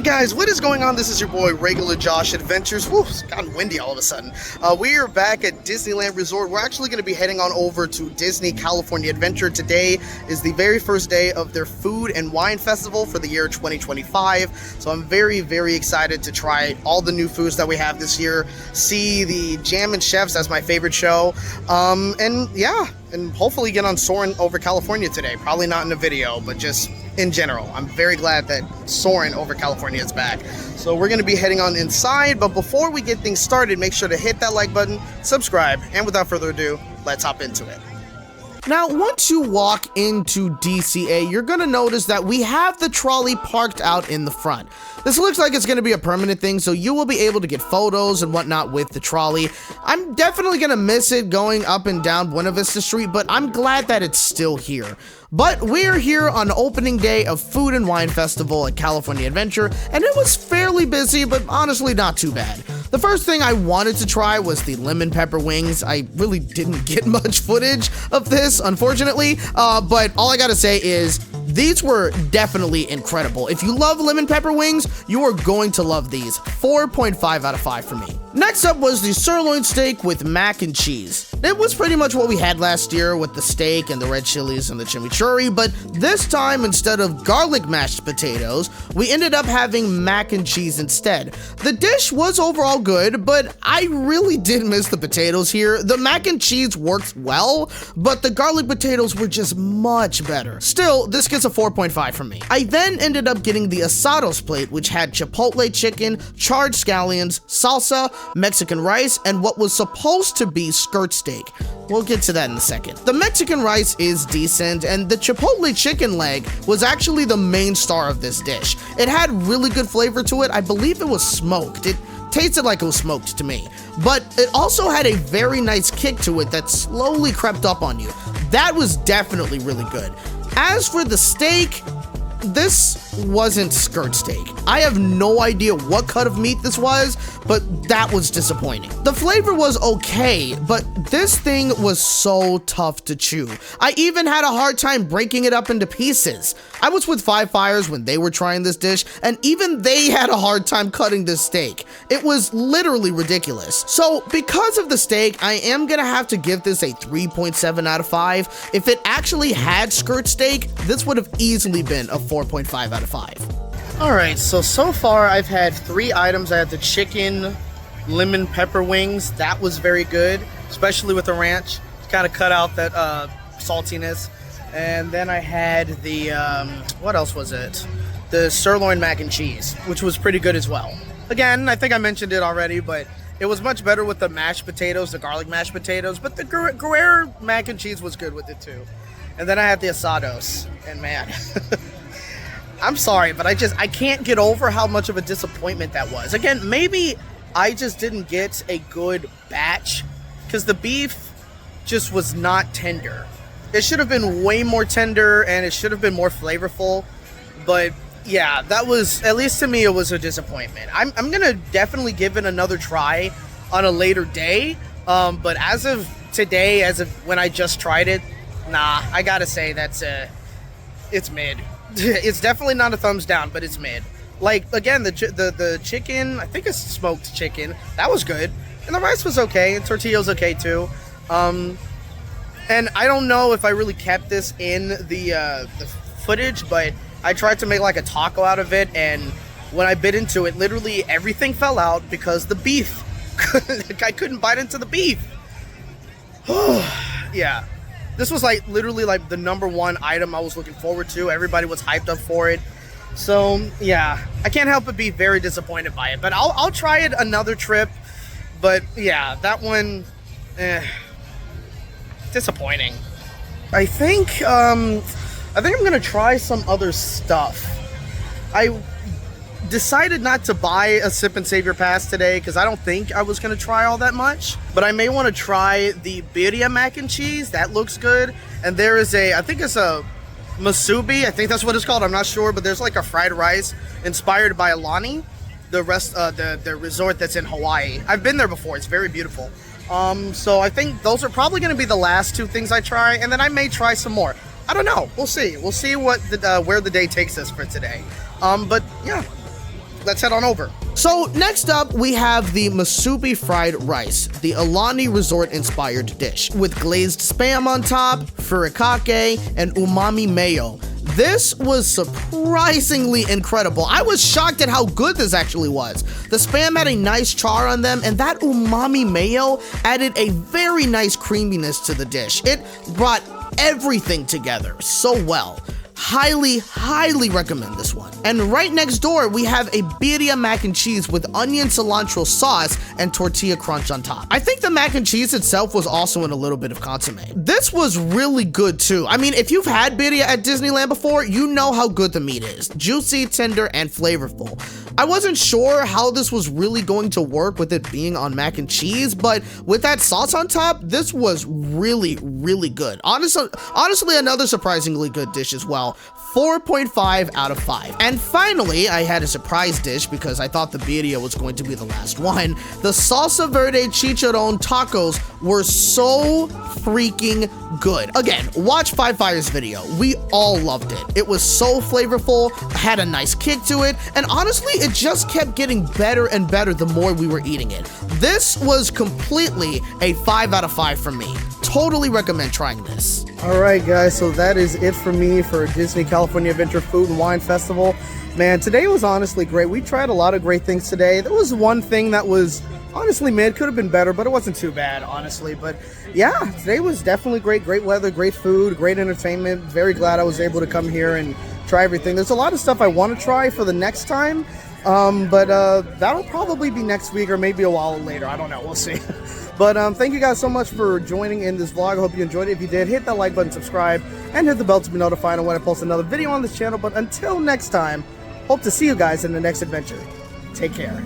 Guys, what is going on? This is your boy Regular Josh Adventures. Woo, it's gotten windy all of a sudden. We are back at Disneyland Resort. We're actually going to be heading on over to Disney California Adventure. Today is the very first day of their Food and Wine Festival for the year 2025. So I'm very, very excited to try all the new foods that we have this year. See the Jam and Chefs, that's my favorite show. And hopefully get on Soarin' over California today. Probably not in a video, but just in general. I'm very glad that Soarin' over California is back. So we're going to be heading on inside, but before we get things started, make sure to hit that like button, subscribe, and without further ado, let's hop into it. Now, once you walk into DCA, you're going to notice that we have the trolley parked out in the front. This looks like it's going to be a permanent thing, so you will be able to get photos and whatnot with the trolley. I'm definitely going to miss it going up and down Buena Vista Street, but I'm glad that it's still here. But we're here on opening day of Food and Wine Festival at California Adventure, and it was fairly busy, but honestly not too bad. The first thing I wanted to try was the lemon pepper wings. I really didn't get much footage of this, unfortunately, but all I gotta say is these were definitely incredible. If you love lemon pepper wings, you are going to love these. 4.5 out of 5 for me. Next up was the sirloin steak with mac and cheese. It was pretty much what we had last year with the steak and the red chilies and the chimichurri, but this time instead of garlic mashed potatoes, we ended up having mac and cheese instead. The dish was overall good, but I really did miss the potatoes here. The mac and cheese worked well, but the garlic potatoes were just much better. Still, this gets a 4.5 from me. I then ended up getting the asados plate, which had chipotle chicken, charred scallions, salsa, Mexican rice, and what was supposed to be skirt steak. We'll get to that in a second. The Mexican rice is decent, and the chipotle chicken leg was actually the main star of this dish. It had really good flavor to it. I believe it was smoked. It tasted like it was smoked to me, but it also had a very nice kick to it that slowly crept up on you. That was definitely really good. As for the steak, this wasn't skirt steak. I have no idea what cut of meat this was, but that was disappointing. The flavor was okay, but this thing was so tough to chew. I even had a hard time breaking it up into pieces. I was with Five Fires when they were trying this dish, and even they had a hard time cutting this steak. It was literally ridiculous. So because of the steak, I am gonna have to give this a 3.7 out of 5. If it actually had skirt steak, this would have easily been a 4.5 out of 5. Alright, so far I've had 3 items. I had the chicken lemon pepper wings. That was very good, especially with the ranch. Kind of cut out that saltiness. And then I had the, what else was it? The sirloin mac and cheese, which was pretty good as well. Again, I think I mentioned it already, but it was much better with the mashed potatoes, the garlic mashed potatoes, but the Guerrero mac and cheese was good with it too. And then I had the asados, and man, I'm sorry, but I can't get over how much of a disappointment that was. Again, maybe I just didn't get a good batch because the beef just was not tender. It should have been way more tender and it should have been more flavorful. But yeah, that was, at least to me, it was a disappointment. I'm gonna definitely give it another try on a later day. But as of today, as of when I just tried it, nah, I gotta say it's mid. It's definitely not a thumbs down, but it's mid. Like, again, the chicken, I think it's smoked chicken, that was good. And the rice was okay, and tortilla was okay too. And I don't know if I really kept this in the footage, but I tried to make like a taco out of it, and when I bit into it, literally everything fell out because the beef. I couldn't bite into the beef. Yeah. This was like literally like the #1 item I was looking forward to. Everybody was hyped up for it. So yeah, I can't help but be very disappointed by it. But I'll try it another trip. But yeah, that one, disappointing. I think I'm gonna try some other stuff. I decided not to buy a Sip and Save Your Pass today because I don't think I was going to try all that much, but I may want to try the birria mac and cheese. That looks good. And there is I think it's a musubi, I think that's what it's called, I'm not sure, but there's like a fried rice inspired by Aulani, the resort that's in Hawaii. I've been there before, it's very beautiful. So I think those are probably going to be the last 2 things I try, and then I may try some more. I don't know, we'll see what where the day takes us for today. But yeah, let's head on over. So next up, we have the Musubi fried rice, the Alani Resort inspired dish with glazed spam on top, furikake, and umami mayo. This was surprisingly incredible. I was shocked at how good this actually was. The spam had a nice char on them, and that umami mayo added a very nice creaminess to the dish. It brought everything together so well. Highly recommend this one. And right next door, we have a birria mac and cheese with onion cilantro sauce and tortilla crunch on top. I think the mac and cheese itself was also in a little bit of consomme. This was really good too. I mean, if you've had birria at Disneyland before, you know how good the meat is. Juicy, tender, and flavorful. I wasn't sure how this was really going to work with it being on mac and cheese, but with that sauce on top, this was really good. Honestly, another surprisingly good dish as well. 4.5 out of 5. And finally, I had a surprise dish because I thought the birria was going to be the last one. The salsa verde chicharron tacos were so freaking good. Again, watch Five Fire's video. We all loved it. It was so flavorful, had a nice kick to it, and honestly, it just kept getting better and better the more we were eating it. This was completely a 5 out of 5 for me. Totally recommend trying this. Alright guys, so that is it for me for Disney California Adventure Food and Wine Festival. Man, today was honestly great. We tried a lot of great things today. There was one thing that was honestly mid, could have been better, but it wasn't too bad, honestly. But yeah, today was definitely great. Great weather, great food, great entertainment. Very glad I was able to come here and try everything. There's a lot of stuff I want to try for the next time, but that'll probably be next week or maybe a while later. I don't know. We'll see. But thank you guys so much for joining in this vlog. I hope you enjoyed it. If you did, hit that like button, subscribe, and hit the bell to be notified when I post another video on this channel. But until next time, hope to see you guys in the next adventure. Take care.